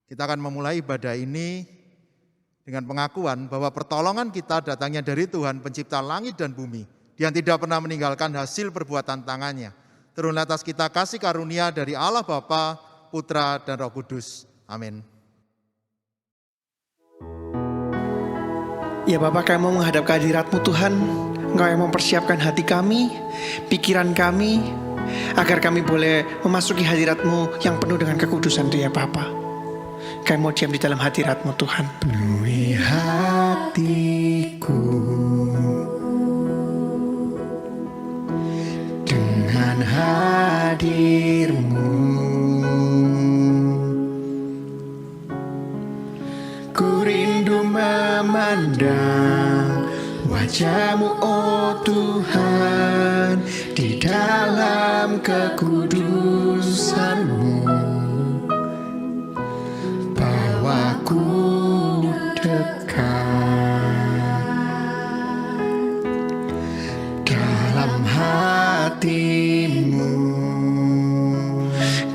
Kita akan memulai ibadah ini dengan pengakuan bahwa pertolongan kita datangnya dari Tuhan pencipta langit dan bumi, yang tidak pernah meninggalkan hasil perbuatan tangannya. Turunlah atas kita kasih karunia dari Allah Bapa, Putra, dan Roh Kudus. Amin. Ya Bapa, kami mau menghadap kehadirat-Mu Tuhan. Engkau yang mempersiapkan hati kami, pikiran kami, agar kami boleh memasuki hadirat-Mu yang penuh dengan kekudusan itu ya Bapa. Kami mau diam di dalam hadirat-Mu Tuhan. Penuhi hatiku dengan hadir-Mu. Ku rindu memandang wajah-Mu, oh Tuhan, di dalam kekudusan-Mu. Bawaku dekat dalam hati-Mu.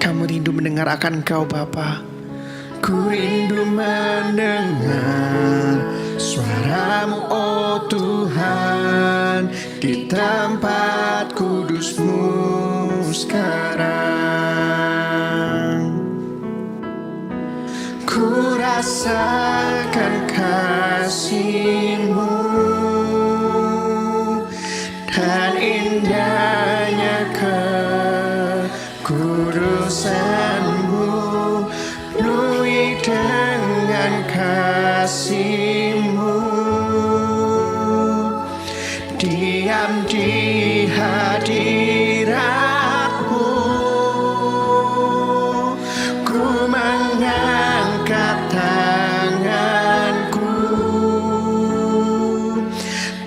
Kamu rindu mendengar akan Engkau Bapa. Ku rindu mendengar suara-Mu, oh Tuhan, di tempat kudus-Mu sekarang. Ku rasakan kasih-Mu dan indahnya kekudusan-Mu, penuhi dengan kasih-Mu. Diam di hadirat-Mu, ku mengangkat tanganku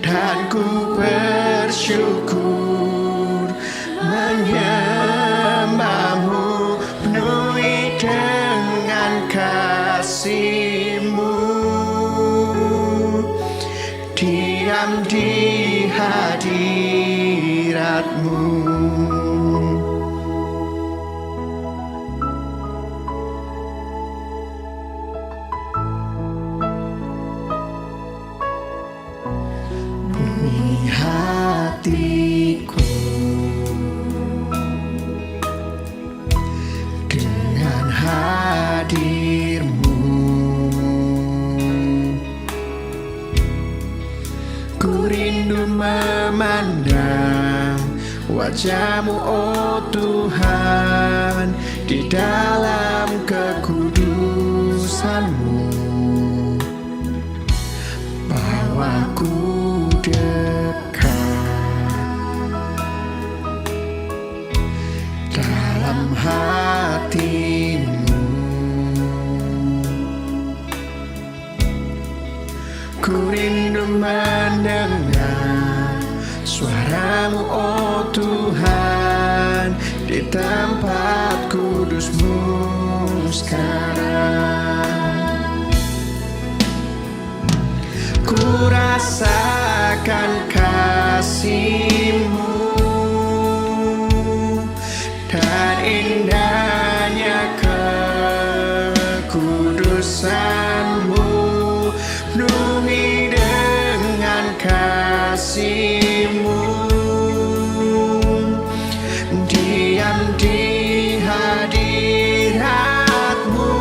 dan ku bersyukur menyembah-Mu, penuhi dengan kasih-Mu. Diam di hadirat-Mu. Penuhi hatiku dengan hadir-Mu. Ku rindu memandang wajah-Mu, oh Tuhan, di dalam kekudusan-Mu. Bawaku dekat dalam hati-Mu. Ku rindu mendengar suara-Mu, oh Tuhan, di tempat kudus-Mu sekarang. Ku rasakan kasih-Mu dan indahnya kekudusan-Mu, penuhi dengan kasih-Mu. Diam di hadirat-Mu,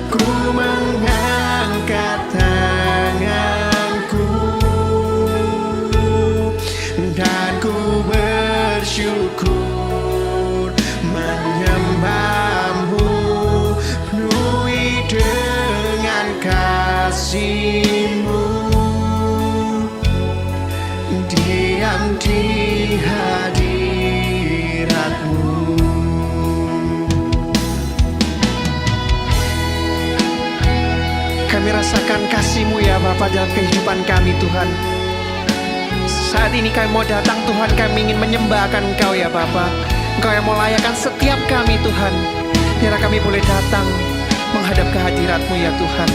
ku mengangkat tanganku dan ku bersyukur menyembah-Mu, penuhi dengan kasih-Mu. Diam di hadirat-Mu. Kami rasakan kasih-Mu ya Bapa dalam kehidupan kami Tuhan. Saat ini kami mau datang Tuhan, kami ingin menyembahkan Engkau ya Bapa. Engkau yang melayakan setiap kami Tuhan. Biar kami boleh datang menghadap kehadirat-Mu ya Tuhan.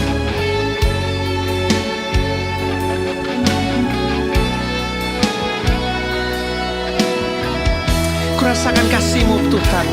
Kurasakan kasih-Mu Tuhan.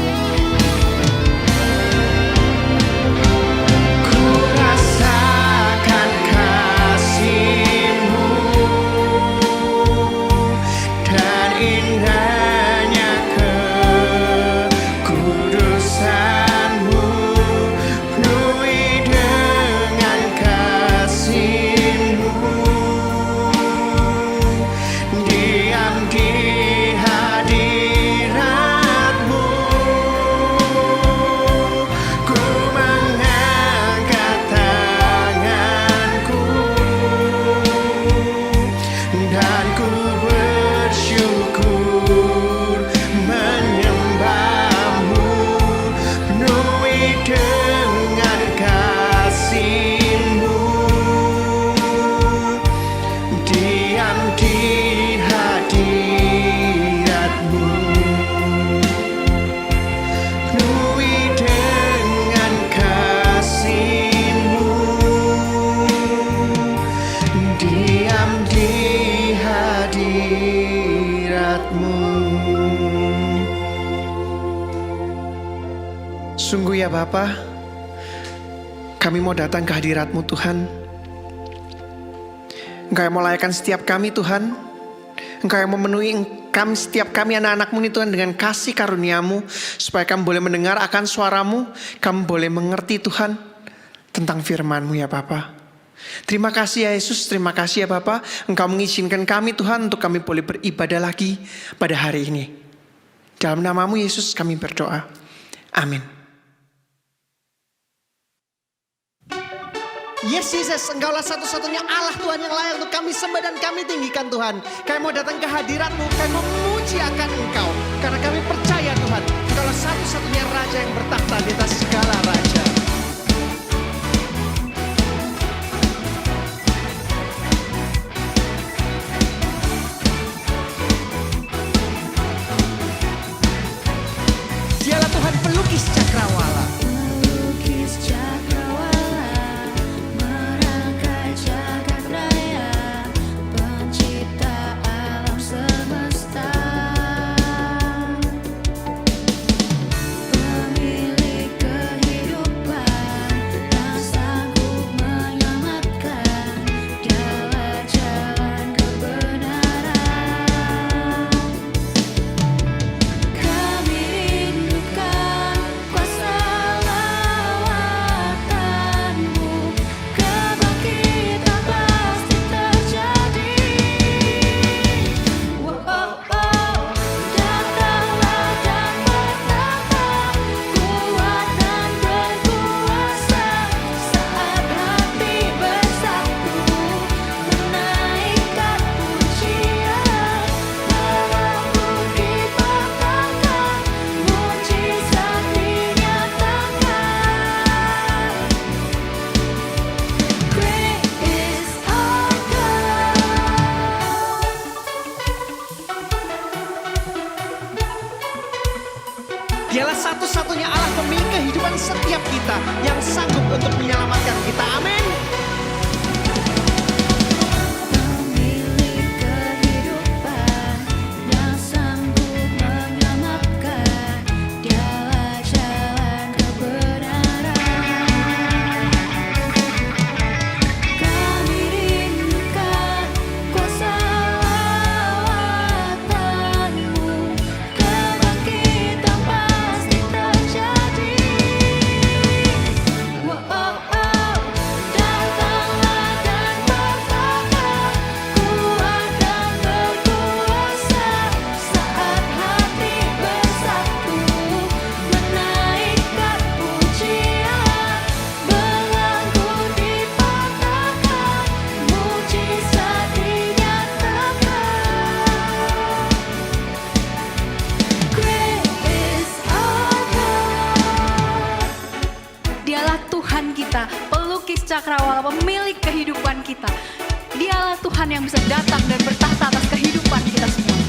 hadirat-Mu. Sungguh ya Bapa, kami mau datang ke hadirat-Mu Tuhan. Engkau yang mau layakan setiap kami Tuhan. Engkau yang memenuhi kami, setiap kami anak-anak-Mu ini Tuhan dengan kasih karunia-Mu. Supaya kami boleh mendengar akan suara-Mu. Kami boleh mengerti Tuhan tentang firman-Mu ya Bapa. Terima kasih ya Yesus, terima kasih ya Bapa. Engkau mengizinkan kami Tuhan untuk kami boleh beribadah lagi pada hari ini. Dalam nama-Mu Yesus kami berdoa. Amin. Yes Jesus, Engkaulah satu-satunya Allah Tuhan yang layak untuk kami sembah dan kami tinggikan Tuhan. Kami mau datang ke hadirat-Mu, kami mau memuji akan Engkau. Karena kami percaya Tuhan, Engkaulah satu-satunya Raja yang bertakhta di atas segala raja. Dialah Tuhan pelukis cakrawala. Dialah satu-satunya Allah pemilik kehidupan setiap kita yang sanggup untuk menyelamatkan kita. Amin. pelukis cakrawala, pemilik kehidupan kita. Dialah Tuhan yang bisa datang dan bertahta atas kehidupan kita semua.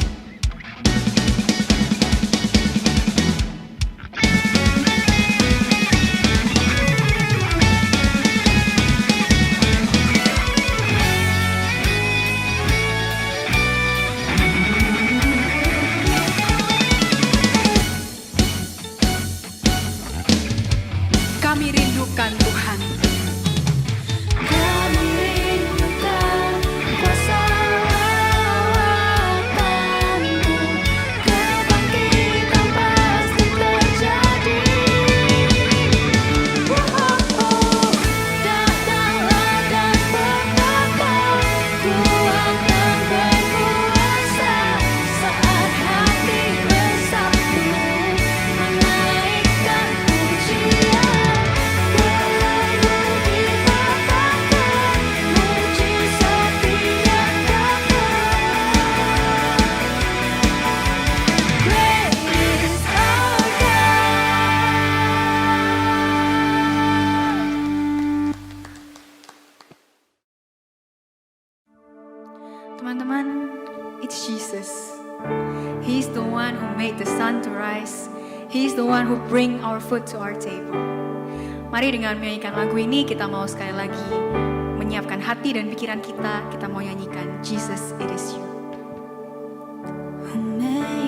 Kami rindukan Tuhan. Kami rindukan kuasa lawatan-Mu. Kebangkitan pasti terjadi. Datanglah dan berkata, kuat dan berkuasa. Saat hati bersatu, menaikkan pujian. Teman-teman, it's Jesus. He's the one who made the sun to rise. He's the one who bring our food to our table. Mari dengan menyanyikan lagu ini kita mau sekali lagi menyiapkan hati dan pikiran kita. Kita mau nyanyikan Jesus, It Is You.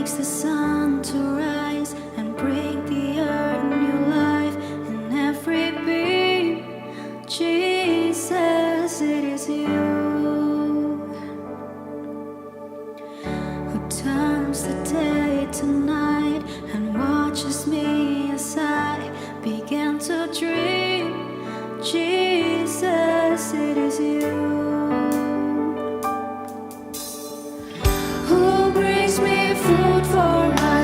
makes the sun to rise and bring the earth new life in every being. Jesus, it is you who turns the day to night and watches me as I begin to dream. Jesus, it is you who brings me food for my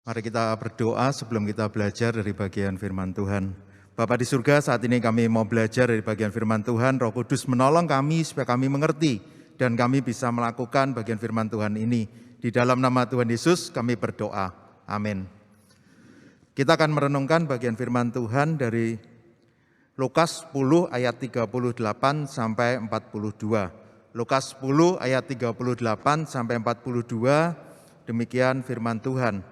Mari kita berdoa sebelum kita belajar dari bagian firman Tuhan. Bapa di surga, saat ini kami mau belajar dari bagian firman Tuhan. Roh Kudus menolong kami supaya kami mengerti dan kami bisa melakukan bagian firman Tuhan ini. Di dalam nama Tuhan Yesus kami berdoa. Amin. Kita akan merenungkan bagian firman Tuhan dari Lukas 10 ayat 38 sampai 42. Lukas 10 ayat 38 sampai 42, demikian firman Tuhan.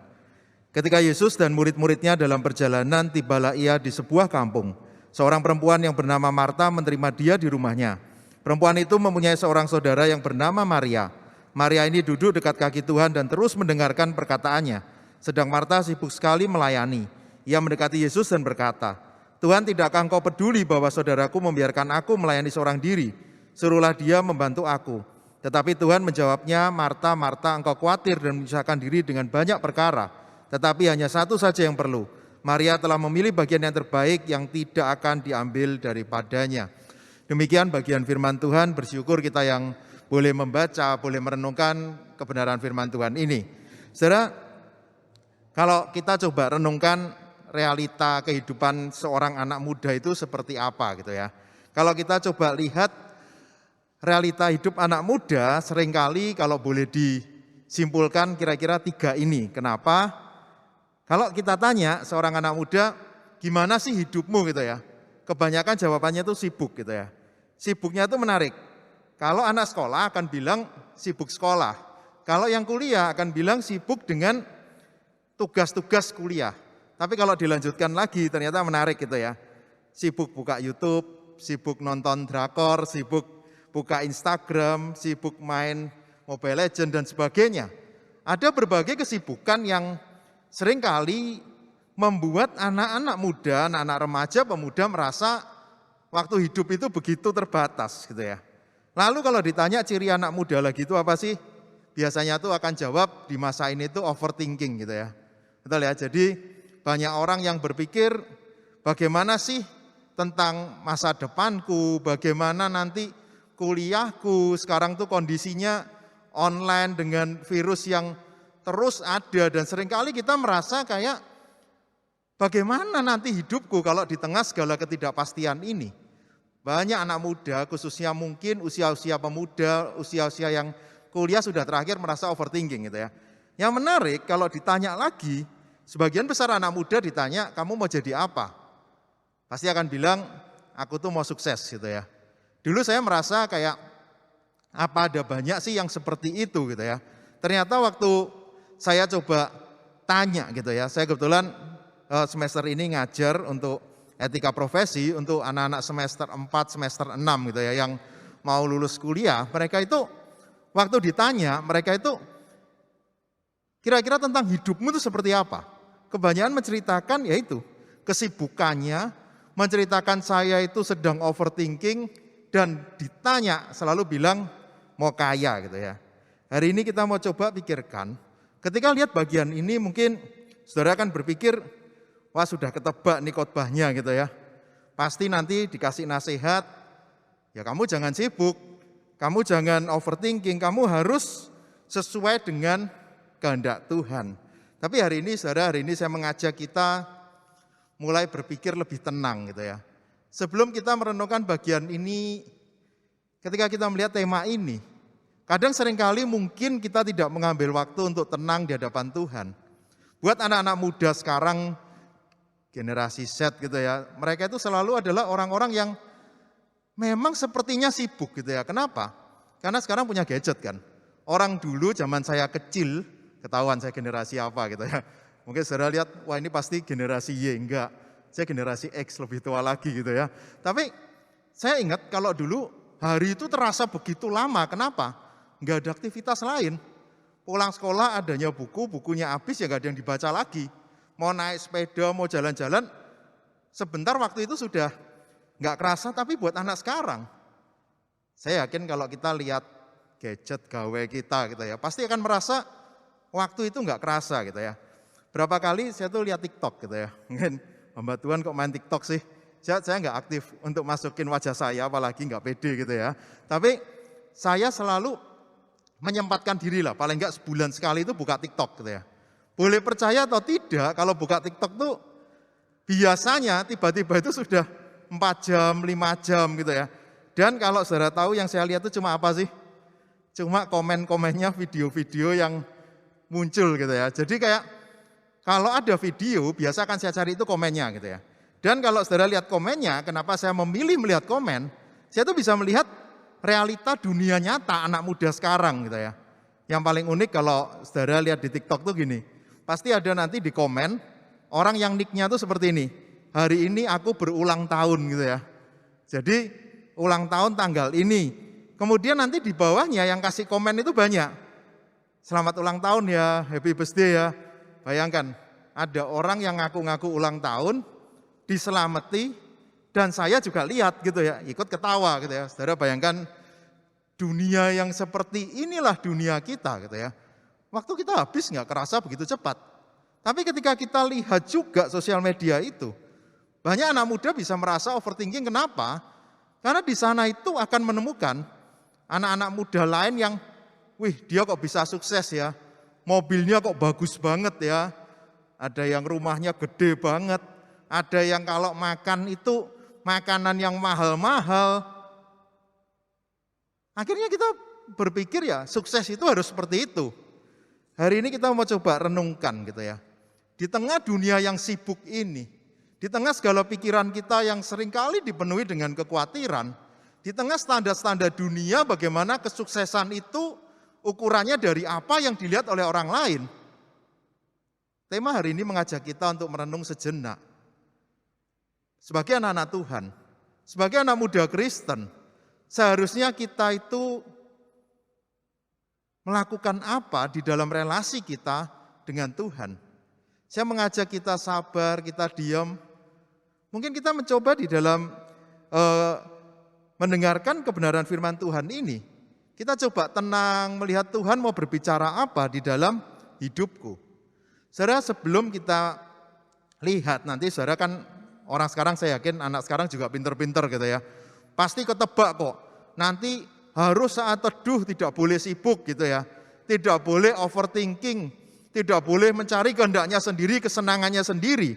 Ketika Yesus dan murid-muridnya dalam perjalanan, tibalah ia di sebuah kampung. Seorang perempuan yang bernama Marta menerima dia di rumahnya. Perempuan itu mempunyai seorang saudara yang bernama Maria. Maria ini duduk dekat kaki Tuhan dan terus mendengarkan perkataannya. Sedang Marta sibuk sekali melayani. Ia mendekati Yesus dan berkata, "Tuhan, tidakkah engkau peduli bahwa saudaraku membiarkan aku melayani seorang diri? Suruhlah dia membantu aku." Tetapi Tuhan menjawabnya, "Marta, Marta, engkau khawatir dan menyusahkan diri dengan banyak perkara. Tetapi hanya satu saja yang perlu. Maria telah memilih bagian yang terbaik yang tidak akan diambil daripadanya." Demikian bagian firman Tuhan. Bersyukur kita yang boleh membaca, boleh merenungkan kebenaran firman Tuhan ini. Saudara, kalau kita coba renungkan realita kehidupan seorang anak muda itu seperti apa gitu ya. Kalau kita coba lihat realita hidup anak muda, seringkali kalau boleh disimpulkan kira-kira 3 ini. Kenapa? Kalau kita tanya seorang anak muda, gimana sih hidupmu gitu ya? Kebanyakan jawabannya itu sibuk gitu ya. Sibuknya itu menarik. Kalau anak sekolah akan bilang sibuk sekolah. Kalau yang kuliah akan bilang sibuk dengan tugas-tugas kuliah. Tapi kalau dilanjutkan lagi ternyata menarik gitu ya. Sibuk buka YouTube, sibuk nonton drakor, sibuk buka Instagram, sibuk main Mobile Legends dan sebagainya. Ada berbagai kesibukan yang seringkali membuat anak-anak muda, anak-anak remaja, pemuda merasa waktu hidup itu begitu terbatas gitu ya. Lalu kalau ditanya ciri anak muda lagi itu apa sih? Biasanya tuh akan jawab di masa ini tuh overthinking gitu ya. Betul ya, jadi banyak orang yang berpikir bagaimana sih tentang masa depanku, bagaimana nanti kuliahku, sekarang tuh kondisinya online dengan virus yang terus ada dan seringkali kita merasa kayak bagaimana nanti hidupku kalau di tengah segala ketidakpastian ini. Banyak anak muda khususnya mungkin usia-usia pemuda, usia-usia yang kuliah sudah terakhir merasa overthinking gitu ya. Yang menarik kalau ditanya lagi, sebagian besar anak muda ditanya, "Kamu mau jadi apa?" Pasti akan bilang, "Aku tuh mau sukses," gitu ya. Dulu saya merasa kayak apa ada banyak sih yang seperti itu gitu ya. Ternyata waktu saya coba tanya gitu ya, saya kebetulan semester ini ngajar untuk etika profesi untuk anak-anak semester 4, semester 6 gitu ya, yang mau lulus kuliah. Mereka itu waktu ditanya, mereka itu kira-kira tentang hidupmu itu seperti apa? Kebanyakan menceritakan yaitu kesibukannya, menceritakan saya itu sedang overthinking dan ditanya selalu bilang mau kaya gitu ya. Hari ini kita mau coba pikirkan, ketika lihat bagian ini mungkin saudara akan berpikir, wah sudah ketebak nih khotbahnya gitu ya. Pasti nanti dikasih nasihat, ya kamu jangan sibuk, kamu jangan overthinking, kamu harus sesuai dengan kehendak Tuhan. Tapi hari ini saudara, hari ini saya mengajak kita mulai berpikir lebih tenang gitu ya. Sebelum kita merenungkan bagian ini, ketika kita melihat tema ini, kadang seringkali mungkin kita tidak mengambil waktu untuk tenang di hadapan Tuhan. Buat anak-anak muda sekarang, generasi Z gitu ya, mereka itu selalu adalah orang-orang yang memang sepertinya sibuk gitu ya. Kenapa? Karena sekarang punya gadget kan. Orang dulu zaman saya kecil, ketahuan saya generasi apa gitu ya. Mungkin saudara lihat, wah ini pasti generasi Y, enggak. Saya generasi X lebih tua lagi gitu ya. Tapi saya ingat kalau dulu hari itu terasa begitu lama, kenapa? Enggak ada aktivitas lain. Pulang sekolah adanya buku, bukunya habis ya enggak ada yang dibaca lagi. Mau naik sepeda, mau jalan-jalan, sebentar waktu itu sudah enggak kerasa, tapi buat anak sekarang, saya yakin kalau kita lihat gadget gawe kita gitu ya, pasti akan merasa waktu itu enggak kerasa gitu ya. Berapa kali saya tuh lihat TikTok gitu ya, mungkin hamba Tuhan kok main TikTok sih, saya enggak aktif untuk masukin wajah saya, apalagi enggak pede gitu ya. Tapi saya selalu menyempatkan diri lah, paling enggak sebulan sekali itu buka TikTok gitu ya. Boleh percaya atau tidak, kalau buka TikTok tuh biasanya tiba-tiba itu sudah 4 jam, 5 jam gitu ya. Dan kalau saudara tahu yang saya lihat itu cuma apa sih? Cuma komen-komennya video-video yang muncul gitu ya. Jadi kayak kalau ada video, biasa akan saya cari itu komennya gitu ya. Dan kalau saudara lihat komennya, kenapa saya memilih melihat komen? Saya tuh bisa melihat realita dunia nyata anak muda sekarang gitu ya. Yang paling unik kalau saudara lihat di TikTok tuh gini, pasti ada nanti di komen, orang yang nicknya tuh seperti ini, hari ini aku berulang tahun gitu ya. Jadi ulang tahun tanggal ini. Kemudian nanti di bawahnya yang kasih komen itu banyak. Selamat ulang tahun ya, happy birthday ya. Bayangkan, ada orang yang ngaku-ngaku ulang tahun, diselamati, dan saya juga lihat gitu ya, ikut ketawa gitu ya. Saudara bayangkan, dunia yang seperti inilah dunia kita gitu ya. Waktu kita habis nggak kerasa begitu cepat. Tapi ketika kita lihat juga sosial media itu, banyak anak muda bisa merasa overthinking. Kenapa? Karena di sana itu akan menemukan anak-anak muda lain yang, wih dia kok bisa sukses ya, mobilnya kok bagus banget ya, ada yang rumahnya gede banget, ada yang kalau makan itu makanan yang mahal-mahal. Akhirnya kita berpikir ya sukses itu harus seperti itu. Hari ini kita mau coba renungkan gitu ya. Di tengah dunia yang sibuk ini, di tengah segala pikiran kita yang seringkali dipenuhi dengan kekhawatiran, di tengah standar-standar dunia bagaimana kesuksesan itu ukurannya dari apa yang dilihat oleh orang lain. Tema hari ini mengajak kita untuk merenung sejenak. Sebagai anak-anak Tuhan, sebagai anak muda Kristen, seharusnya kita itu melakukan apa di dalam relasi kita dengan Tuhan. Saya mengajak kita sabar, kita diam. Mungkin kita mencoba di dalam mendengarkan kebenaran firman Tuhan ini. Kita coba tenang melihat Tuhan mau berbicara apa di dalam hidupku. Saudara, sebelum kita lihat, nanti saudara kan orang sekarang, saya yakin anak sekarang juga pinter-pinter gitu ya. Pasti ketebak kok, nanti harus saat teduh tidak boleh sibuk gitu ya. Tidak boleh overthinking, tidak boleh mencari kehendaknya sendiri, kesenangannya sendiri.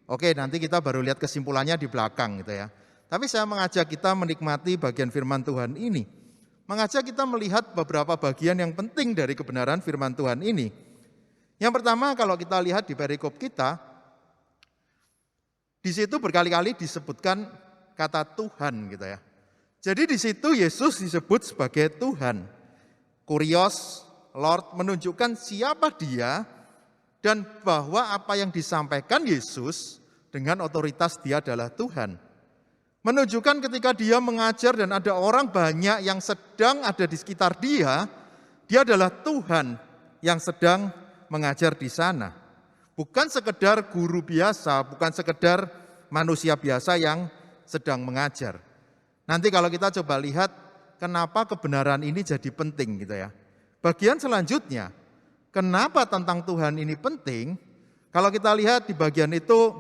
Oke, nanti kita baru lihat kesimpulannya di belakang gitu ya. Tapi saya mengajak kita menikmati bagian firman Tuhan ini. Mengajak kita melihat beberapa bagian yang penting dari kebenaran firman Tuhan ini. Yang pertama, kalau kita lihat di perikop kita, di situ berkali-kali disebutkan kata Tuhan gitu ya. Jadi di situ Yesus disebut sebagai Tuhan. Kurios, Lord, menunjukkan siapa dia dan bahwa apa yang disampaikan Yesus dengan otoritas dia adalah Tuhan. Menunjukkan ketika dia mengajar dan ada orang banyak yang sedang ada di sekitar dia adalah Tuhan yang sedang mengajar di sana. Bukan sekedar guru biasa, bukan sekedar manusia biasa yang sedang mengajar. Nanti kalau kita coba lihat kenapa kebenaran ini jadi penting gitu ya. Bagian selanjutnya, kenapa tentang Tuhan ini penting? Kalau kita lihat di bagian itu,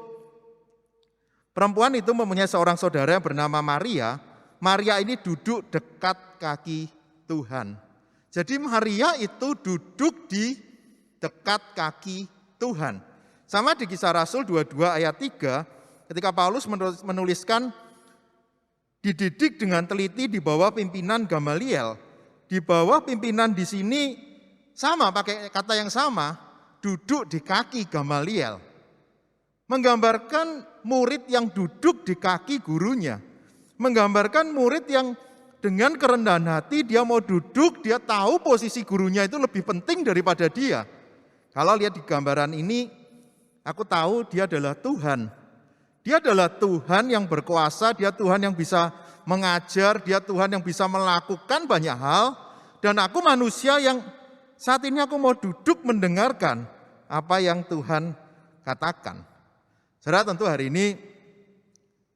perempuan itu mempunyai seorang saudara yang bernama Maria. Maria ini duduk dekat kaki Tuhan. Jadi Maria itu duduk di dekat kaki Tuhan. Sama di Kisah Rasul 22 ayat 3, ketika Paulus menuliskan, dididik dengan teliti di bawah pimpinan Gamaliel. Di bawah pimpinan di sini sama, pakai kata yang sama, duduk di kaki Gamaliel. Menggambarkan murid yang duduk di kaki gurunya. Menggambarkan murid yang dengan kerendahan hati dia mau duduk, dia tahu posisi gurunya itu lebih penting daripada dia. Kalau lihat di gambaran ini, aku tahu dia adalah Tuhan. Dia adalah Tuhan yang berkuasa, dia Tuhan yang bisa mengajar, dia Tuhan yang bisa melakukan banyak hal. Dan aku manusia yang saat ini aku mau duduk mendengarkan apa yang Tuhan katakan. Saudara, tentu hari ini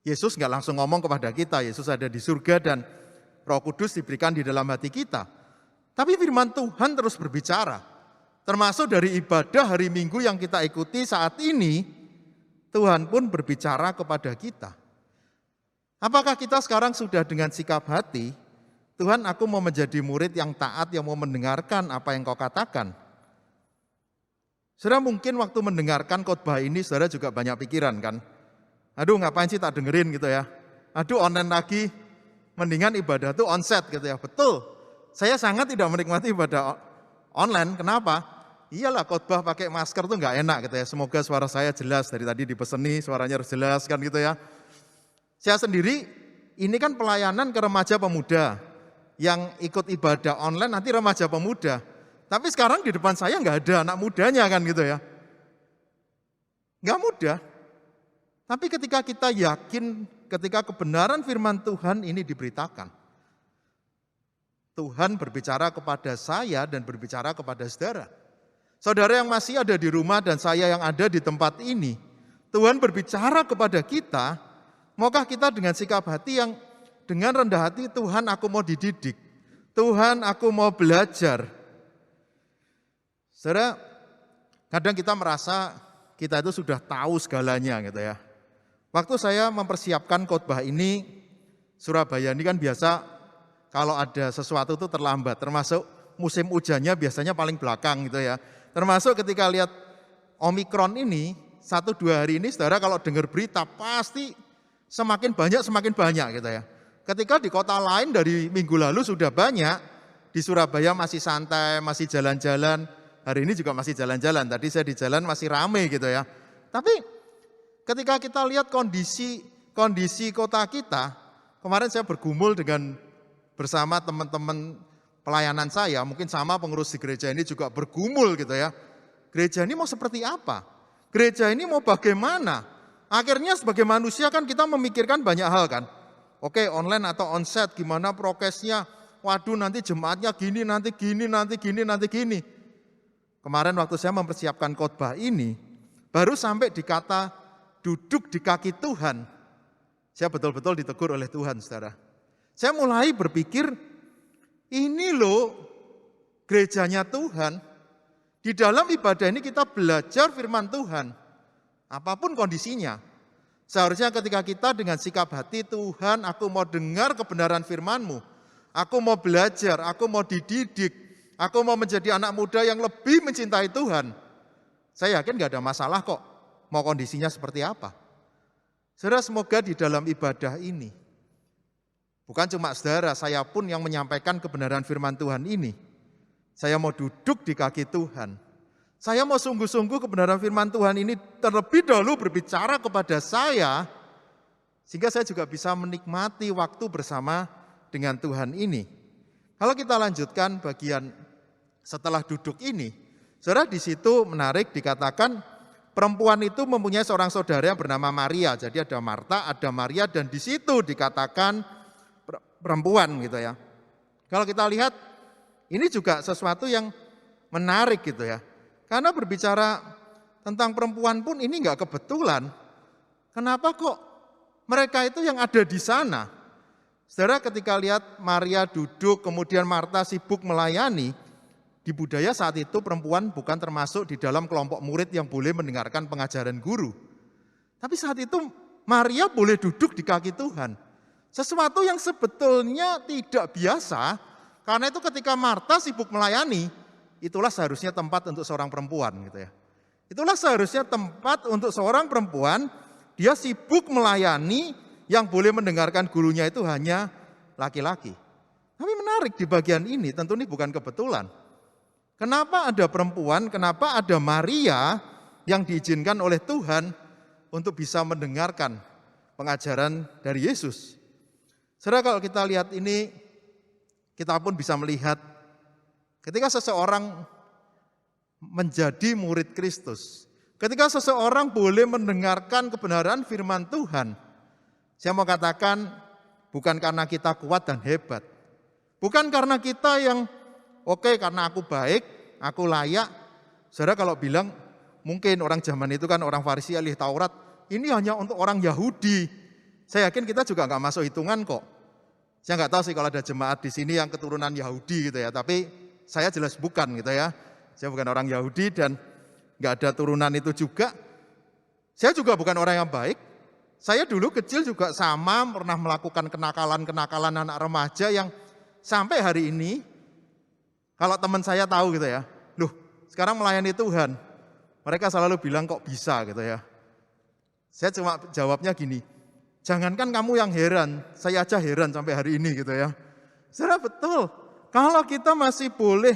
Yesus nggak langsung ngomong kepada kita, Yesus ada di surga dan Roh Kudus diberikan di dalam hati kita. Tapi firman Tuhan terus berbicara, termasuk dari ibadah hari Minggu yang kita ikuti saat ini, Tuhan pun berbicara kepada kita. Apakah kita sekarang sudah dengan sikap hati, Tuhan aku mau menjadi murid yang taat, yang mau mendengarkan apa yang kau katakan? Saudara mungkin waktu mendengarkan khotbah ini saudara juga banyak pikiran kan. Aduh ngapain sih tak dengerin gitu ya. Aduh online lagi, mendingan ibadah tuh onsite gitu ya. Betul, saya sangat tidak menikmati ibadah online. Kenapa? Iyalah khotbah pakai masker tuh nggak enak gitu ya. Semoga suara saya jelas, dari tadi dipeseni suaranya harus jelas kan gitu ya. Saya sendiri ini kan pelayanan ke remaja pemuda. Yang ikut ibadah online nanti remaja pemuda. Tapi sekarang di depan saya nggak ada anak mudanya kan gitu ya. Nggak mudah. Tapi ketika kita yakin, ketika kebenaran firman Tuhan ini diberitakan, Tuhan berbicara kepada saya dan berbicara kepada saudara. Saudara yang masih ada di rumah dan saya yang ada di tempat ini, Tuhan berbicara kepada kita, maukah kita dengan sikap hati yang dengan rendah hati, Tuhan aku mau dididik, Tuhan aku mau belajar. Saudara, kadang kita merasa kita itu sudah tahu segalanya gitu ya. Waktu saya mempersiapkan khotbah ini, Surabaya ini kan biasa kalau ada sesuatu itu terlambat, termasuk musim hujannya biasanya paling belakang gitu ya. Termasuk ketika lihat Omikron ini, 1-2 hari ini saudara kalau dengar berita pasti semakin banyak gitu ya. Ketika di kota lain dari minggu lalu sudah banyak, di Surabaya masih santai, masih jalan-jalan, hari ini juga masih jalan-jalan, tadi saya di jalan masih rame gitu ya. Tapi ketika kita lihat kondisi kota kita, kemarin saya bergumul bersama teman-teman pelayanan saya, mungkin sama pengurus di gereja ini juga bergumul gitu ya. Gereja ini mau seperti apa? Gereja ini mau bagaimana? Akhirnya sebagai manusia kan kita memikirkan banyak hal kan. Oke, online atau onsite, gimana prokesnya? Waduh nanti jemaatnya gini, nanti gini. Kemarin waktu saya mempersiapkan khotbah ini, baru sampai di kata duduk di kaki Tuhan, saya betul-betul ditegur oleh Tuhan, saudara. Saya mulai berpikir, ini loh gerejanya Tuhan. Di dalam ibadah ini kita belajar firman Tuhan, apapun kondisinya. Seharusnya ketika kita dengan sikap hati, Tuhan aku mau dengar kebenaran firman-Mu, aku mau belajar, aku mau dididik, aku mau menjadi anak muda yang lebih mencintai Tuhan. Saya yakin gak ada masalah kok, mau kondisinya seperti apa. Saudara, semoga di dalam ibadah ini, bukan cuma saudara, saya pun yang menyampaikan kebenaran firman Tuhan ini, saya mau duduk di kaki Tuhan. Saya mau sungguh-sungguh kebenaran firman Tuhan ini terlebih dahulu berbicara kepada saya, sehingga saya juga bisa menikmati waktu bersama dengan Tuhan ini. Kalau kita lanjutkan bagian setelah duduk ini, saudara di situ menarik dikatakan perempuan itu mempunyai seorang saudara yang bernama Maria. Jadi ada Marta, ada Maria, dan di situ dikatakan perempuan gitu ya. Kalau kita lihat ini juga sesuatu yang menarik gitu ya. Karena berbicara tentang perempuan pun ini enggak kebetulan. Kenapa kok mereka itu yang ada di sana? Saudara ketika lihat Maria duduk, kemudian Marta sibuk melayani, di budaya saat itu perempuan bukan termasuk di dalam kelompok murid yang boleh mendengarkan pengajaran guru. Tapi saat itu Maria boleh duduk di kaki Tuhan. Sesuatu yang sebetulnya tidak biasa, karena itu ketika Marta sibuk melayani, itulah seharusnya tempat untuk seorang perempuan gitu ya. Itulah seharusnya tempat untuk seorang perempuan, dia sibuk melayani, yang boleh mendengarkan gurunya itu hanya laki-laki. Tapi menarik di bagian ini, tentu ini bukan kebetulan. Kenapa ada perempuan, kenapa ada Maria yang diizinkan oleh Tuhan untuk bisa mendengarkan pengajaran dari Yesus? Saudara kalau kita lihat ini, kita pun bisa melihat ketika seseorang menjadi murid Kristus, ketika seseorang boleh mendengarkan kebenaran firman Tuhan, saya mau katakan bukan karena kita kuat dan hebat, bukan karena kita yang oke, karena aku baik, aku layak. Saudara kalau bilang, mungkin orang zaman itu kan orang Farisi ahli Taurat, ini hanya untuk orang Yahudi. Saya yakin kita juga nggak masuk hitungan kok. Saya nggak tahu sih kalau ada jemaat di sini yang keturunan Yahudi gitu ya, tapi saya jelas bukan gitu ya. Saya bukan orang Yahudi dan nggak ada turunan itu juga. Saya juga bukan orang yang baik. Saya dulu kecil juga sama pernah melakukan kenakalan-kenakalan anak remaja yang sampai hari ini, kalau teman saya tahu gitu ya, loh sekarang melayani Tuhan, Mereka selalu bilang kok bisa gitu ya. Saya cuma jawabnya gini, jangankan kamu yang heran, saya aja heran sampai hari ini gitu ya. Saudara betul, kalau kita masih boleh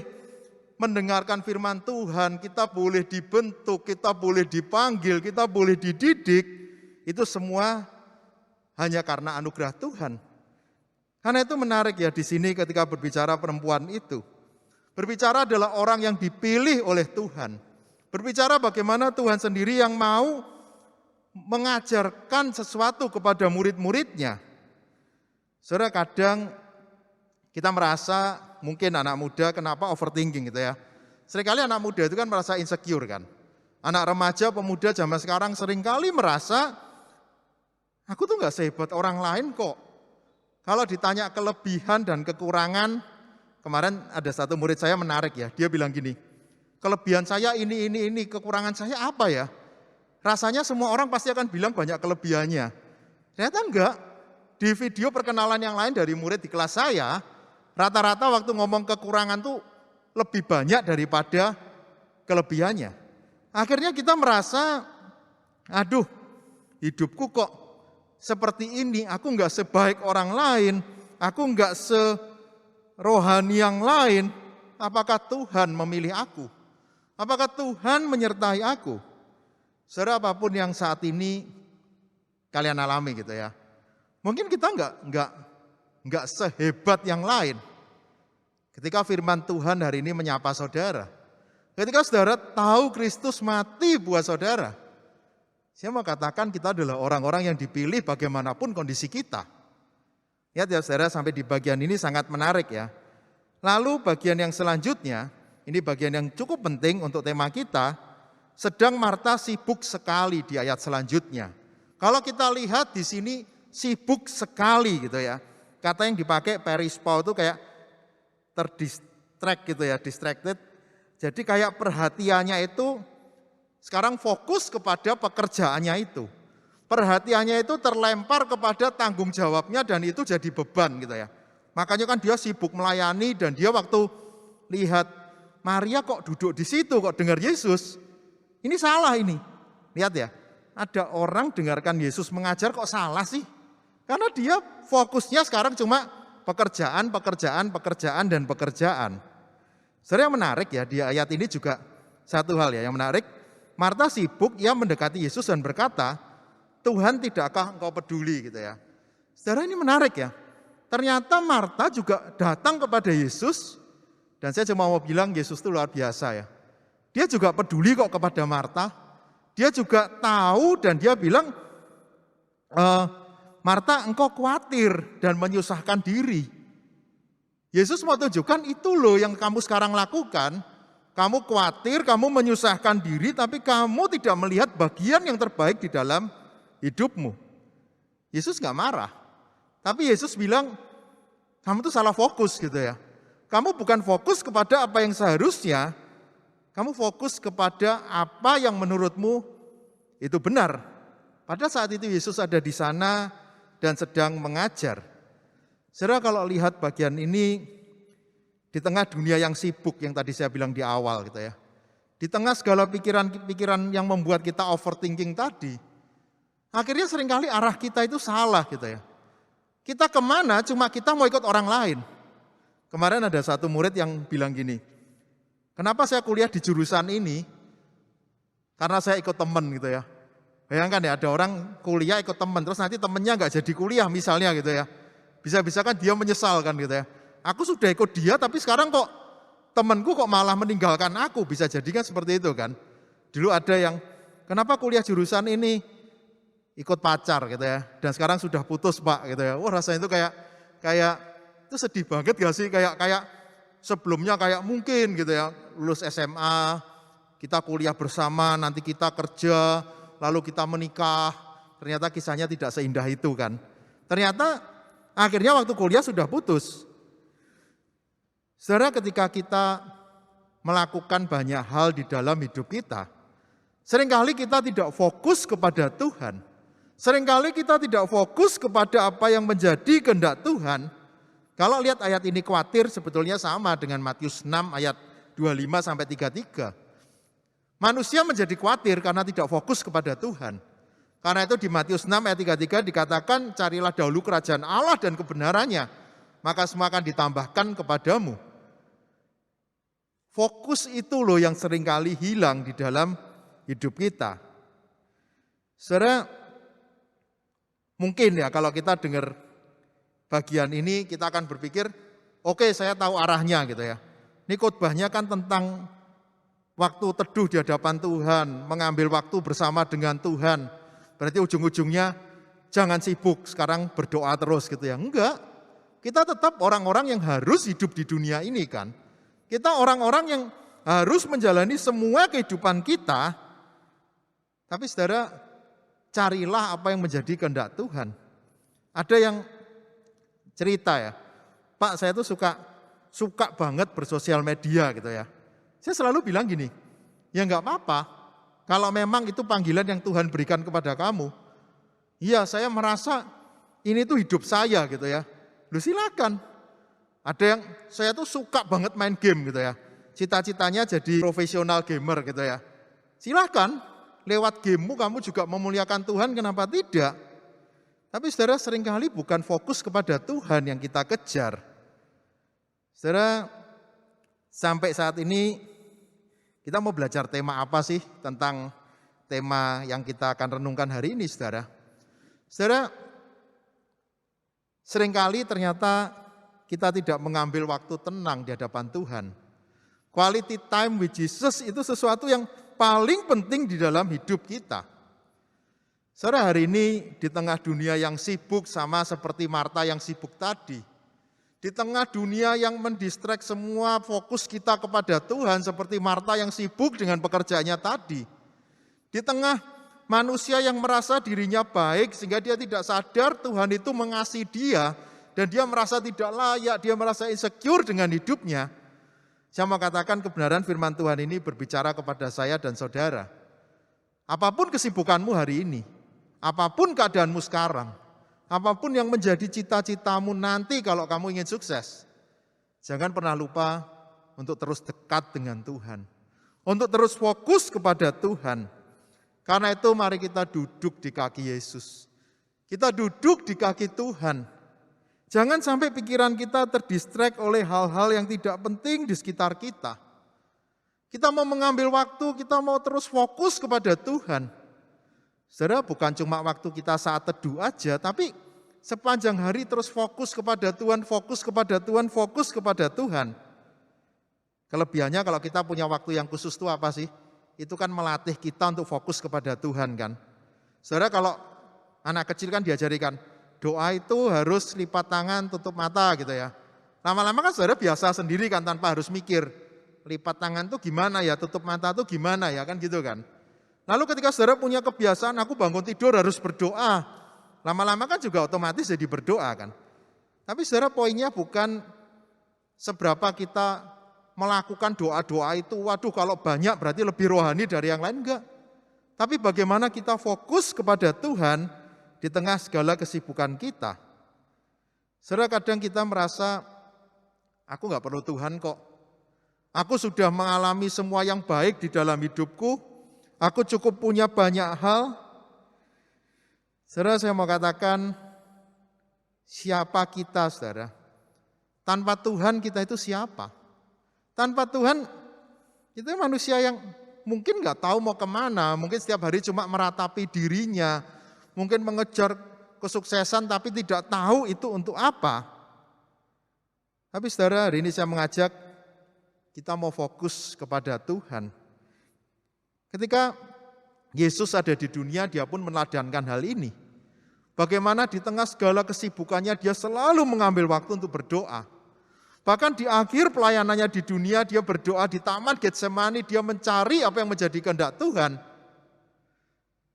mendengarkan firman Tuhan, kita boleh dibentuk, kita boleh dipanggil, kita boleh dididik, itu semua hanya karena anugerah Tuhan. Karena itu menarik ya di sini ketika berbicara perempuan itu. Berbicara adalah orang yang dipilih oleh Tuhan. Berbicara bagaimana Tuhan sendiri yang mau mengajarkan sesuatu kepada murid-muridnya. Saudara, kadang kita merasa mungkin anak muda kenapa overthinking gitu ya. Seringkali anak muda itu kan merasa insecure kan. Anak remaja, pemuda zaman sekarang seringkali merasa, aku tuh gak sehebat orang lain kok. Kalau ditanya kelebihan dan kekurangan, kemarin ada satu murid saya menarik ya, dia bilang gini, kelebihan saya ini, kekurangan saya apa ya? Rasanya semua orang pasti akan bilang banyak kelebihannya. Ternyata enggak. Di video perkenalan yang lain dari murid di kelas saya, rata-rata waktu ngomong kekurangan tuh lebih banyak daripada kelebihannya. Akhirnya kita merasa, aduh hidupku kok seperti ini, aku enggak sebaik orang lain, aku enggak serohani yang lain. Apakah Tuhan memilih aku? Apakah Tuhan menyertai aku? Saudara, apapun yang saat ini kalian alami gitu ya. Mungkin kita enggak sehebat yang lain. Ketika firman Tuhan hari ini menyapa saudara, ketika saudara tahu Kristus mati buat saudara, saya mau katakan kita adalah orang-orang yang dipilih bagaimanapun kondisi kita. Lihat ya saudara, sampai di bagian ini sangat menarik ya. Lalu bagian yang selanjutnya, ini bagian yang cukup penting untuk tema kita, sedang Marta sibuk sekali di ayat selanjutnya. Kalau kita lihat di sini sibuk sekali gitu ya. Kata yang dipakai perispo itu kayak terdistract gitu ya, distracted. Jadi kayak perhatiannya itu sekarang fokus kepada pekerjaannya itu. Perhatiannya itu terlempar kepada tanggung jawabnya dan itu jadi beban gitu ya. Makanya kan dia sibuk melayani dan dia waktu lihat Maria kok duduk di situ, kok dengar Yesus. Ini salah ini. Lihat ya, ada orang dengarkan Yesus mengajar kok salah sih? Karena dia fokusnya sekarang cuma pekerjaan. Sebenarnya yang menarik ya, di ayat ini juga satu hal ya yang menarik. Marta sibuk, ia mendekati Yesus dan berkata, Tuhan tidakkah engkau peduli gitu ya. Saudara, ini menarik ya. Ternyata Marta juga datang kepada Yesus, dan saya cuma mau bilang Yesus itu luar biasa ya. Dia juga peduli kok kepada Marta. Dia juga tahu dan dia bilang, Marta engkau khawatir dan menyusahkan diri. Yesus mau tunjukkan itu loh yang kamu sekarang lakukan. Kamu khawatir, kamu menyusahkan diri, tapi kamu tidak melihat bagian yang terbaik di dalam hidupmu. Yesus gak marah. Tapi Yesus bilang, kamu tuh salah fokus gitu ya. Kamu bukan fokus kepada apa yang seharusnya, kamu fokus kepada apa yang menurutmu itu benar. Pada saat itu Yesus ada di sana dan sedang mengajar. Saudara, kalau lihat bagian ini, di tengah dunia yang sibuk yang tadi saya bilang di awal gitu ya. Di tengah segala pikiran-pikiran yang membuat kita overthinking tadi, akhirnya seringkali arah kita itu salah gitu ya. Kita kemana cuma kita mau ikut orang lain. Kemarin ada satu murid yang bilang gini, kenapa saya kuliah di jurusan ini? Karena saya ikut teman gitu ya. Bayangkan ya, ada orang kuliah ikut teman, terus nanti temennya nggak jadi kuliah misalnya gitu ya. Bisa-bisa kan dia menyesal kan gitu ya. Aku sudah ikut dia tapi sekarang kok temanku kok malah meninggalkan aku. Bisa jadi kan seperti itu kan. Dulu ada yang kenapa kuliah jurusan ini, ikut pacar gitu ya. Dan sekarang sudah putus Pak gitu ya. Wah rasanya itu kayak itu sedih banget gak sih. Kayak sebelumnya kayak mungkin gitu ya. Lulus SMA, kita kuliah bersama, nanti kita kerja, lalu kita menikah. Ternyata kisahnya tidak seindah itu kan. Ternyata akhirnya waktu kuliah sudah putus. Saudara, ketika kita melakukan banyak hal di dalam hidup kita, seringkali kita tidak fokus kepada Tuhan. Seringkali kita tidak fokus kepada apa yang menjadi kehendak Tuhan. Kalau lihat ayat ini khawatir sebetulnya sama dengan Matius 6 ayat 25-33. Manusia menjadi khawatir karena tidak fokus kepada Tuhan. Karena itu di Matius 6 ayat 33 dikatakan, carilah dahulu kerajaan Allah dan kebenarannya, maka semua akan ditambahkan kepadamu. Fokus itu loh yang seringkali hilang di dalam hidup kita. Saudara, mungkin ya kalau kita dengar bagian ini kita akan berpikir, oke, saya tahu arahnya gitu ya. Ini khotbahnya kan tentang waktu teduh di hadapan Tuhan, mengambil waktu bersama dengan Tuhan. Berarti ujung-ujungnya jangan sibuk, sekarang berdoa terus gitu ya. Enggak, kita tetap orang-orang yang harus hidup di dunia ini kan. Kita orang-orang yang harus menjalani semua kehidupan kita. Tapi saudara, carilah apa yang menjadi kehendak Tuhan. Ada yang cerita ya, Pak saya tuh suka banget bersosial media gitu ya. Saya selalu bilang gini, ya enggak apa-apa, kalau memang itu panggilan yang Tuhan berikan kepada kamu. Iya saya merasa ini tuh hidup saya gitu ya. Lu silakan. Ada yang saya tuh suka banget main game gitu ya. Cita-citanya jadi profesional gamer gitu ya. Silakan, lewat gamemu kamu juga memuliakan Tuhan, kenapa tidak? Tapi saudara seringkali bukan fokus kepada Tuhan yang kita kejar. Saudara, sampai saat ini kita mau belajar tema apa sih tentang tema yang kita akan renungkan hari ini, saudara? Saudara, seringkali ternyata kita tidak mengambil waktu tenang di hadapan Tuhan. Quality time with Jesus itu sesuatu yang paling penting di dalam hidup kita. Saudara, hari ini di tengah dunia yang sibuk sama seperti Marta yang sibuk tadi, di tengah dunia yang mendistract semua fokus kita kepada Tuhan seperti Marta yang sibuk dengan pekerjaannya tadi. Di tengah manusia yang merasa dirinya baik sehingga dia tidak sadar Tuhan itu mengasihi dia dan dia merasa tidak layak, dia merasa insecure dengan hidupnya. Saya mau katakan kebenaran firman Tuhan ini berbicara kepada saya dan saudara. Apapun kesibukanmu hari ini, apapun keadaanmu sekarang, apapun yang menjadi cita-citamu nanti kalau kamu ingin sukses, jangan pernah lupa untuk terus dekat dengan Tuhan. Untuk terus fokus kepada Tuhan. Karena itu mari kita duduk di kaki Yesus. Kita duduk di kaki Tuhan. Jangan sampai pikiran kita terdistract oleh hal-hal yang tidak penting di sekitar kita. Kita mau mengambil waktu, kita mau terus fokus kepada Tuhan. Saudara, bukan cuma waktu kita saat teduh aja, tapi sepanjang hari terus fokus kepada Tuhan, fokus kepada Tuhan, fokus kepada Tuhan. Kelebihannya kalau kita punya waktu yang khusus itu apa sih? Itu kan melatih kita untuk fokus kepada Tuhan kan. Saudara, kalau anak kecil kan diajarikan, doa itu harus lipat tangan, tutup mata gitu ya. Lama-lama kan saudara biasa sendiri kan tanpa harus mikir. Lipat tangan tuh gimana ya, tutup mata tuh gimana ya kan gitu kan. Lalu ketika saudara punya kebiasaan, aku bangun tidur harus berdoa. Lama-lama kan juga otomatis jadi berdoa kan. Tapi saudara poinnya bukan seberapa kita melakukan doa-doa itu, waduh kalau banyak berarti lebih rohani dari yang lain, enggak. Tapi bagaimana kita fokus kepada Tuhan di tengah segala kesibukan kita. Saudara, kadang kita merasa, aku enggak perlu Tuhan kok. Aku sudah mengalami semua yang baik di dalam hidupku, aku cukup punya banyak hal. Saudara, saya mau katakan, siapa kita saudara? Tanpa Tuhan kita itu siapa? Tanpa Tuhan, kita manusia yang mungkin nggak tahu mau kemana, mungkin setiap hari cuma meratapi dirinya, mungkin mengejar kesuksesan tapi tidak tahu itu untuk apa. Tapi saudara, hari ini saya mengajak kita mau fokus kepada Tuhan. Ketika Yesus ada di dunia, dia pun meneladangkan hal ini. Bagaimana di tengah segala kesibukannya dia selalu mengambil waktu untuk berdoa. Bahkan di akhir pelayanannya di dunia, dia berdoa di Taman Getsemani, dia mencari apa yang menjadi kehendak Tuhan.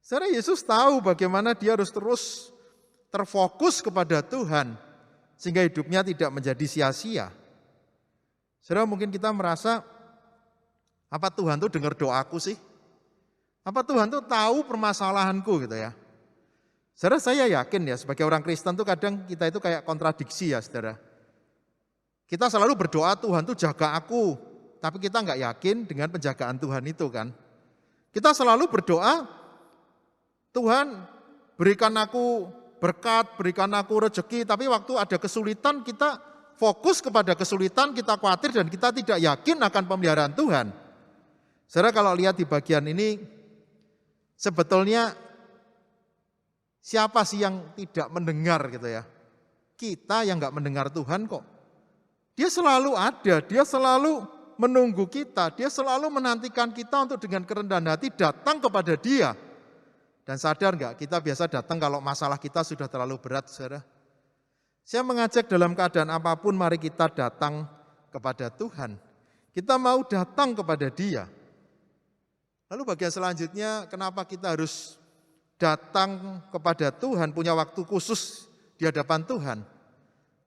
Saudara, Yesus tahu bagaimana dia harus terus terfokus kepada Tuhan, sehingga hidupnya tidak menjadi sia-sia. Saudara, mungkin kita merasa, apa Tuhan tuh dengar doaku sih? Apa Tuhan tuh tahu permasalahanku gitu ya? Saudara, saya yakin ya, sebagai orang Kristen tuh kadang kita itu kayak kontradiksi ya saudara. Kita selalu berdoa Tuhan tuh jaga aku, tapi kita nggak yakin dengan penjagaan Tuhan itu kan. Kita selalu berdoa, Tuhan berikan aku berkat, berikan aku rezeki, tapi waktu ada kesulitan kita fokus kepada kesulitan, kita khawatir dan kita tidak yakin akan pemeliharaan Tuhan. Saudara kalau lihat di bagian ini, sebetulnya siapa sih yang tidak mendengar gitu ya? Kita yang nggak mendengar Tuhan kok. Dia selalu ada, dia selalu menunggu kita, dia selalu menantikan kita untuk dengan kerendahan hati datang kepada dia. Dan sadar nggak, kita biasa datang kalau masalah kita sudah terlalu berat, saudara. Saya mengajak dalam keadaan apapun, mari kita datang kepada Tuhan. Kita mau datang kepada dia. Lalu bagian selanjutnya, kenapa kita harus datang kepada Tuhan, punya waktu khusus di hadapan Tuhan.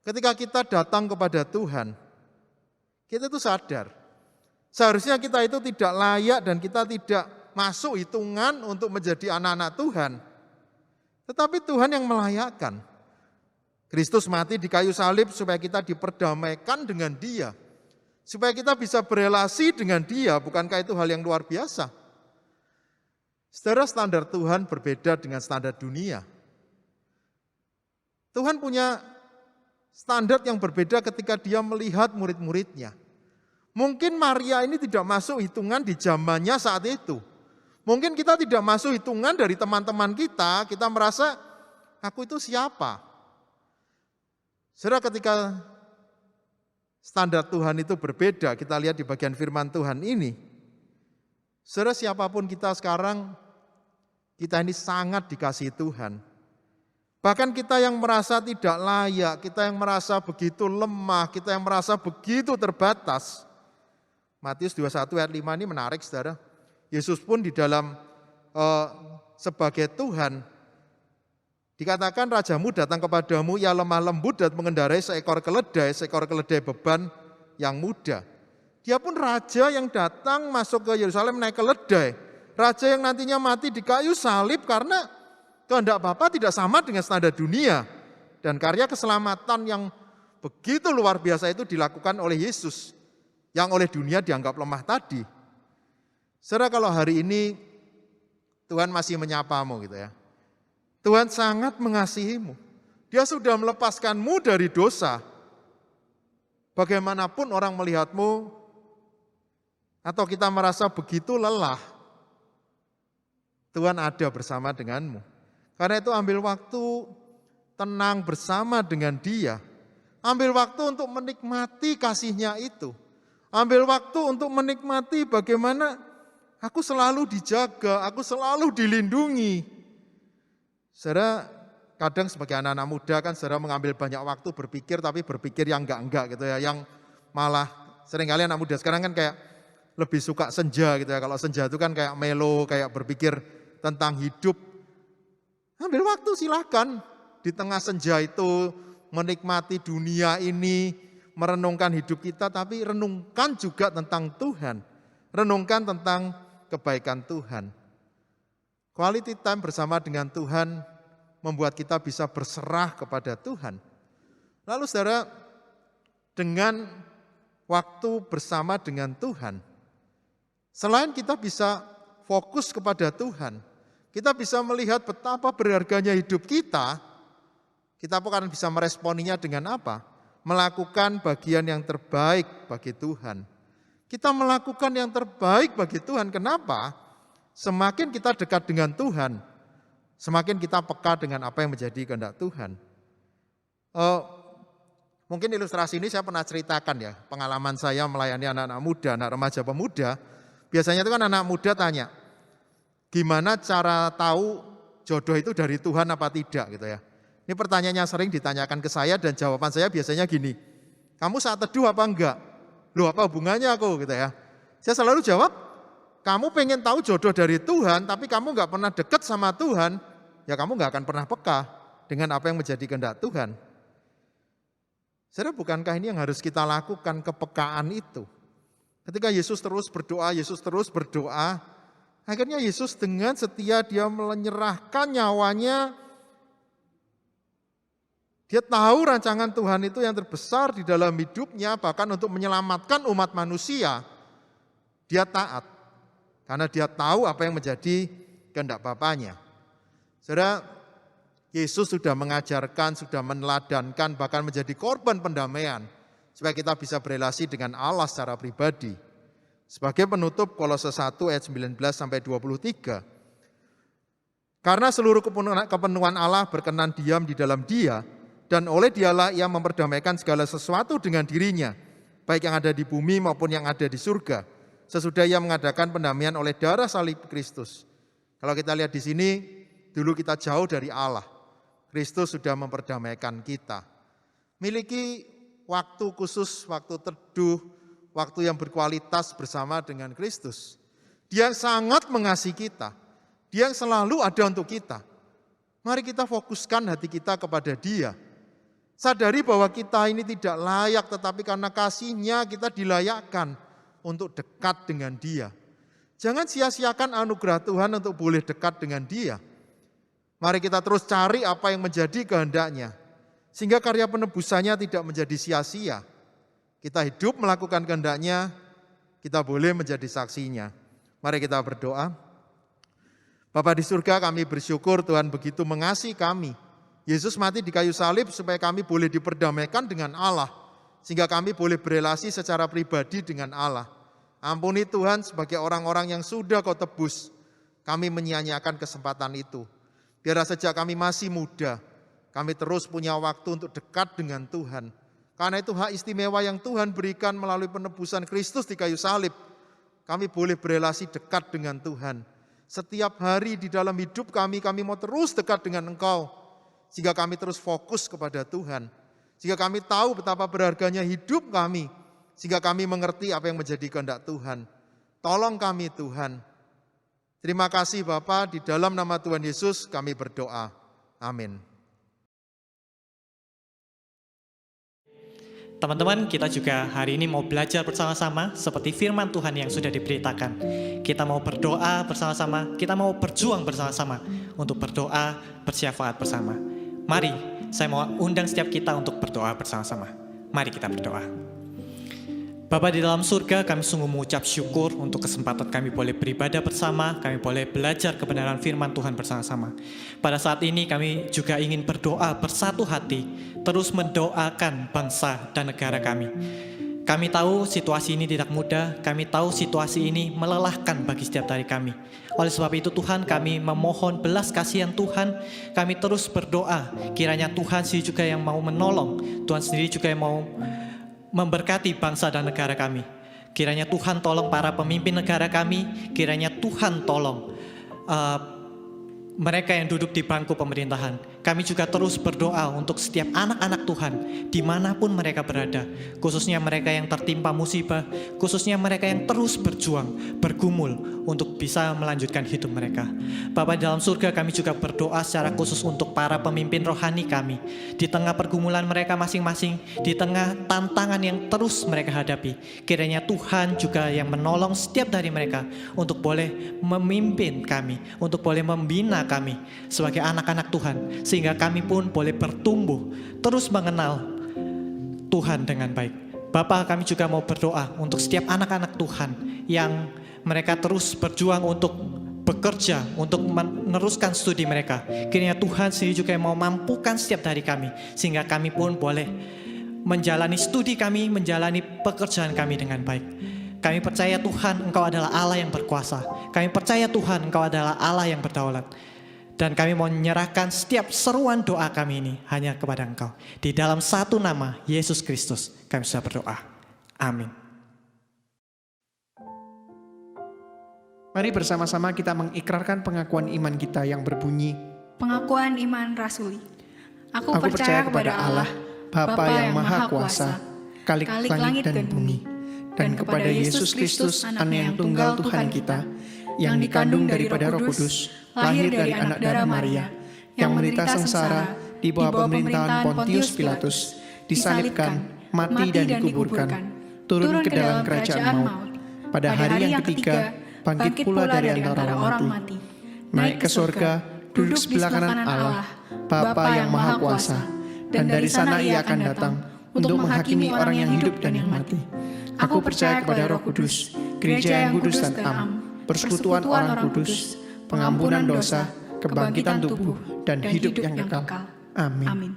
Ketika kita datang kepada Tuhan, kita itu sadar, seharusnya kita itu tidak layak dan kita tidak masuk hitungan untuk menjadi anak-anak Tuhan. Tetapi Tuhan yang melayakkan. Kristus mati di kayu salib supaya kita diperdamaikan dengan Dia. Supaya kita bisa berelasi dengan Dia, bukankah itu hal yang luar biasa? Saudara, standar Tuhan berbeda dengan standar dunia. Tuhan punya standar yang berbeda ketika Dia melihat murid-muridnya. Mungkin Maria ini tidak masuk hitungan di zamannya saat itu. Mungkin kita tidak masuk hitungan dari teman-teman kita merasa, aku itu siapa? Saudara, ketika standar Tuhan itu berbeda, kita lihat di bagian firman Tuhan ini. Saudara, siapapun kita sekarang, kita ini sangat dikasihi Tuhan. Bahkan kita yang merasa tidak layak, kita yang merasa begitu lemah, kita yang merasa begitu terbatas. Matius 21 ayat 5 ini menarik, saudara. Yesus pun di dalam sebagai Tuhan, dikatakan rajamu datang kepadamu, ia lemah lembut dan mengendarai seekor keledai beban yang mudah. Dia pun raja yang datang masuk ke Yerusalem naik keledai. Raja yang nantinya mati di kayu salib karena kehendak Bapa tidak sama dengan standar dunia. Dan karya keselamatan yang begitu luar biasa itu dilakukan oleh Yesus, yang oleh dunia dianggap lemah tadi. Saudara, kalau hari ini Tuhan masih menyapamu gitu ya. Tuhan sangat mengasihimu. Dia sudah melepaskanmu dari dosa. Bagaimanapun orang melihatmu, atau kita merasa begitu lelah, Tuhan ada bersama denganmu. Karena itu ambil waktu tenang bersama dengan Dia. Ambil waktu untuk menikmati kasih-Nya itu. Ambil waktu untuk menikmati bagaimana aku selalu dijaga, aku selalu dilindungi. Saudara, kadang sebagai anak-anak muda kan saudara mengambil banyak waktu berpikir, tapi berpikir yang enggak gitu ya. Yang malah seringkali anak muda sekarang kan kayak lebih suka senja gitu ya. Kalau senja itu kan kayak melo, kayak berpikir tentang hidup. Ambil waktu silakan di tengah senja itu menikmati dunia ini, merenungkan hidup kita, tapi renungkan juga tentang Tuhan. Renungkan tentang kebaikan Tuhan. Quality time bersama dengan Tuhan membuat kita bisa berserah kepada Tuhan. Lalu saudara, dengan waktu bersama dengan Tuhan, selain kita bisa fokus kepada Tuhan, kita bisa melihat betapa berharganya hidup kita akan bisa meresponinya dengan apa? Melakukan bagian yang terbaik bagi Tuhan. Kita melakukan yang terbaik bagi Tuhan. Kenapa? Semakin kita dekat dengan Tuhan, semakin kita peka dengan apa yang menjadi kehendak Tuhan. Mungkin ilustrasi ini saya pernah ceritakan ya, pengalaman saya melayani anak-anak muda, anak remaja pemuda. Biasanya itu kan anak muda tanya, gimana cara tahu jodoh itu dari Tuhan apa tidak gitu ya. Ini pertanyaannya sering ditanyakan ke saya dan jawaban saya biasanya gini, kamu saat teduh apa enggak? Loh, apa hubungannya aku gitu ya. Saya selalu jawab, kamu pengen tahu jodoh dari Tuhan tapi kamu enggak pernah dekat sama Tuhan, ya kamu enggak akan pernah peka dengan apa yang menjadi kehendak Tuhan. Saudara, bukankah ini yang harus kita lakukan, kepekaan itu? Ketika Yesus terus berdoa, akhirnya Yesus dengan setia dia menyerahkan nyawanya. Dia tahu rancangan Tuhan itu yang terbesar di dalam hidupnya, bahkan untuk menyelamatkan umat manusia. Dia taat. karena dia tahu apa yang menjadi kehendak Bapanya. Saudara, Yesus sudah mengajarkan, sudah meneladankan, bahkan menjadi korban pendamaian supaya kita bisa berelasi dengan Allah secara pribadi. Sebagai penutup Kolose 1 ayat 19 sampai 23. Karena seluruh kepenuhan Allah berkenan diam di dalam Dia, dan oleh Dialah Ia memperdamaikan segala sesuatu dengan dirinya, baik yang ada di bumi maupun yang ada di surga, sesudah Ia mengadakan pendamaian oleh darah salib Kristus. Kalau kita lihat di sini, dulu kita jauh dari Allah. Kristus sudah memperdamaikan kita. Miliki waktu khusus, waktu teduh, waktu yang berkualitas bersama dengan Kristus. Dia sangat mengasihi kita. Dia selalu ada untuk kita. Mari kita fokuskan hati kita kepada Dia. Sadari bahwa kita ini tidak layak, tetapi karena kasih-Nya kita dilayakkan untuk dekat dengan Dia. Jangan sia-siakan anugerah Tuhan untuk boleh dekat dengan Dia. Mari kita terus cari apa yang menjadi kehendak-Nya, sehingga karya penebusannya tidak menjadi sia-sia. Kita hidup melakukan kehendak-Nya, kita boleh menjadi saksinya. Mari kita berdoa. Bapa di surga, kami bersyukur Tuhan begitu mengasihi kami. Yesus mati di kayu salib supaya kami boleh diperdamaikan dengan Allah, sehingga kami boleh berelasi secara pribadi dengan Allah. Ampuni Tuhan, sebagai orang-orang yang sudah Kau tebus, kami menyia-nyiakan kesempatan itu. Biarlah sejak kami masih muda, kami terus punya waktu untuk dekat dengan Tuhan. Karena itu hak istimewa yang Tuhan berikan melalui penebusan Kristus di kayu salib. Kami boleh berelasi dekat dengan Tuhan. Setiap hari di dalam hidup kami mau terus dekat dengan Engkau. Sehingga kami terus fokus kepada Tuhan. Sehingga kami tahu betapa berharganya hidup kami. Sehingga kami mengerti apa yang menjadi kehendak Tuhan. Tolong kami Tuhan. Terima kasih Bapa, di dalam nama Tuhan Yesus kami berdoa. Amin. Teman-teman, kita juga hari ini mau belajar bersama-sama seperti firman Tuhan yang sudah diberitakan. Kita mau berdoa bersama-sama, kita mau berjuang bersama-sama untuk berdoa, bersyafaat bersama. Mari, saya mau undang setiap kita untuk berdoa bersama-sama. Mari kita berdoa. Bapa di dalam surga, kami sungguh mengucap syukur untuk kesempatan kami boleh beribadah bersama, kami boleh belajar kebenaran firman Tuhan bersama-sama. Pada saat ini kami juga ingin berdoa bersatu hati, terus mendoakan bangsa dan negara kami. Kami tahu situasi ini tidak mudah, kami tahu situasi ini melelahkan bagi setiap dari kami. Oleh sebab itu Tuhan, kami memohon belas kasihan Tuhan, kami terus berdoa, kiranya Tuhan sendiri juga yang mau menolong, Tuhan sendiri juga yang mau memberkati bangsa dan negara kami. Kiranya Tuhan tolong para pemimpin negara kami, kiranya Tuhan tolong mereka yang duduk di bangku pemerintahan. Kami juga terus berdoa untuk setiap anak-anak Tuhan, dimanapun mereka berada, khususnya mereka yang tertimpa musibah, khususnya mereka yang terus berjuang, bergumul untuk bisa melanjutkan hidup mereka. Bapa dalam surga, kami juga berdoa secara khusus untuk para pemimpin rohani kami, di tengah pergumulan mereka masing-masing, di tengah tantangan yang terus mereka hadapi. Kiranya Tuhan juga yang menolong setiap dari mereka untuk boleh memimpin kami, untuk boleh membina kami sebagai anak-anak Tuhan, sehingga kami pun boleh bertumbuh, terus mengenal Tuhan dengan baik. Bapa, kami juga mau berdoa untuk setiap anak-anak Tuhan yang mereka terus berjuang untuk bekerja, untuk meneruskan studi mereka. Kiranya Tuhan sendiri juga yang mau mampukan setiap dari kami, sehingga kami pun boleh menjalani studi kami, menjalani pekerjaan kami dengan baik. Kami percaya Tuhan, Engkau adalah Allah yang berkuasa. Kami percaya Tuhan, Engkau adalah Allah yang berdaulat. Dan kami mau menyerahkan setiap seruan doa kami ini hanya kepada Engkau. Di dalam satu nama, Yesus Kristus, kami sudah berdoa. Amin. Mari bersama-sama kita mengikrarkan pengakuan iman kita yang berbunyi. Pengakuan iman rasuli. Aku Aku percaya kepada Allah, Bapa yang Maha Kuasa, Khalik langit dan bumi, dan kepada Yesus Kristus, Anak yang tunggal Tuhan kita, yang dikandung daripada Roh Kudus, lahir dari anak darah Maria, yang menderita sengsara di bawah pemerintahan Pontius Pilatus, disalibkan, mati dan dikuburkan, turun ke dalam kerajaan maut. Pada hari yang ketiga, bangkit pula dari antara orang mati, naik ke surga, duduk sebelah kanan Allah, Bapa yang Maha Kuasa, dan dari sana Ia akan datang untuk menghakimi orang yang hidup dan yang mati. Aku percaya kepada Roh Kudus, gereja yang kudus dan am, persekutuan orang kudus, pengampunan dosa, kebangkitan tubuh, dan hidup yang kekal. Amin. Amin.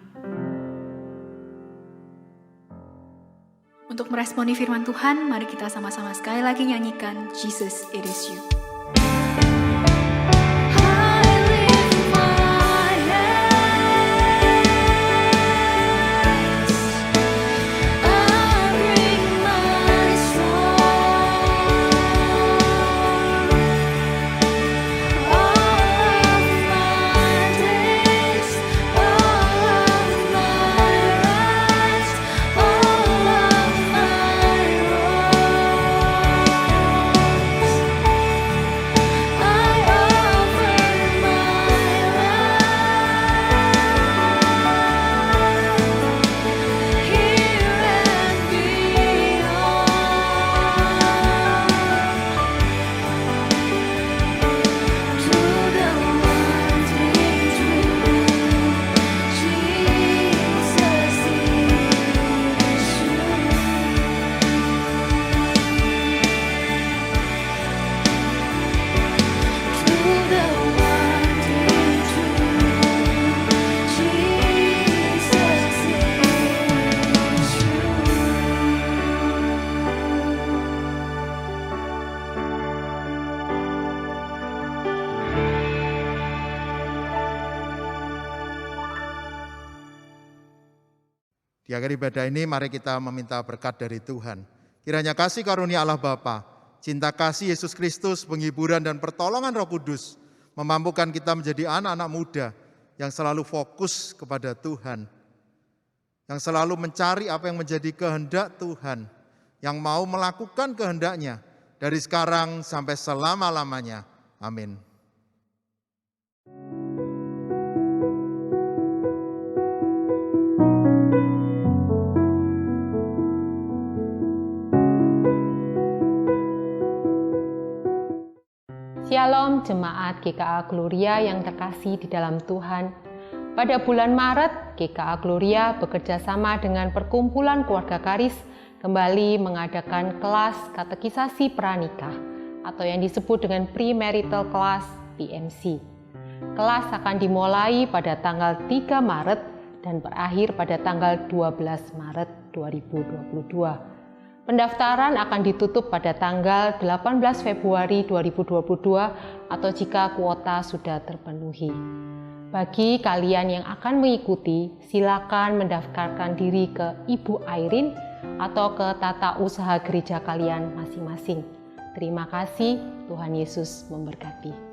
Untuk meresponi firman Tuhan, mari kita sama-sama sekali lagi nyanyikan Jesus, It Is You. Di akhir ibadah ini mari kita meminta berkat dari Tuhan. Kiranya kasih karunia Allah Bapa, cinta kasih Yesus Kristus, penghiburan dan pertolongan Roh Kudus memampukan kita menjadi anak-anak muda yang selalu fokus kepada Tuhan, yang selalu mencari apa yang menjadi kehendak Tuhan, yang mau melakukan kehendaknya dari sekarang sampai selama-lamanya. Amin. Shalom Jemaat GKA Gloria yang terkasih di dalam Tuhan. Pada bulan Maret, GKA Gloria bekerja sama dengan Perkumpulan Keluarga Karis kembali mengadakan kelas katekisasi pranikah atau yang disebut dengan Premarital Class PMC. Kelas akan dimulai pada tanggal 3 Maret dan berakhir pada tanggal 12 Maret 2022. Pendaftaran akan ditutup pada tanggal 18 Februari 2022 atau jika kuota sudah terpenuhi. Bagi kalian yang akan mengikuti, silakan mendaftarkan diri ke Ibu Airin atau ke tata usaha gereja kalian masing-masing. Terima kasih, Tuhan Yesus memberkati.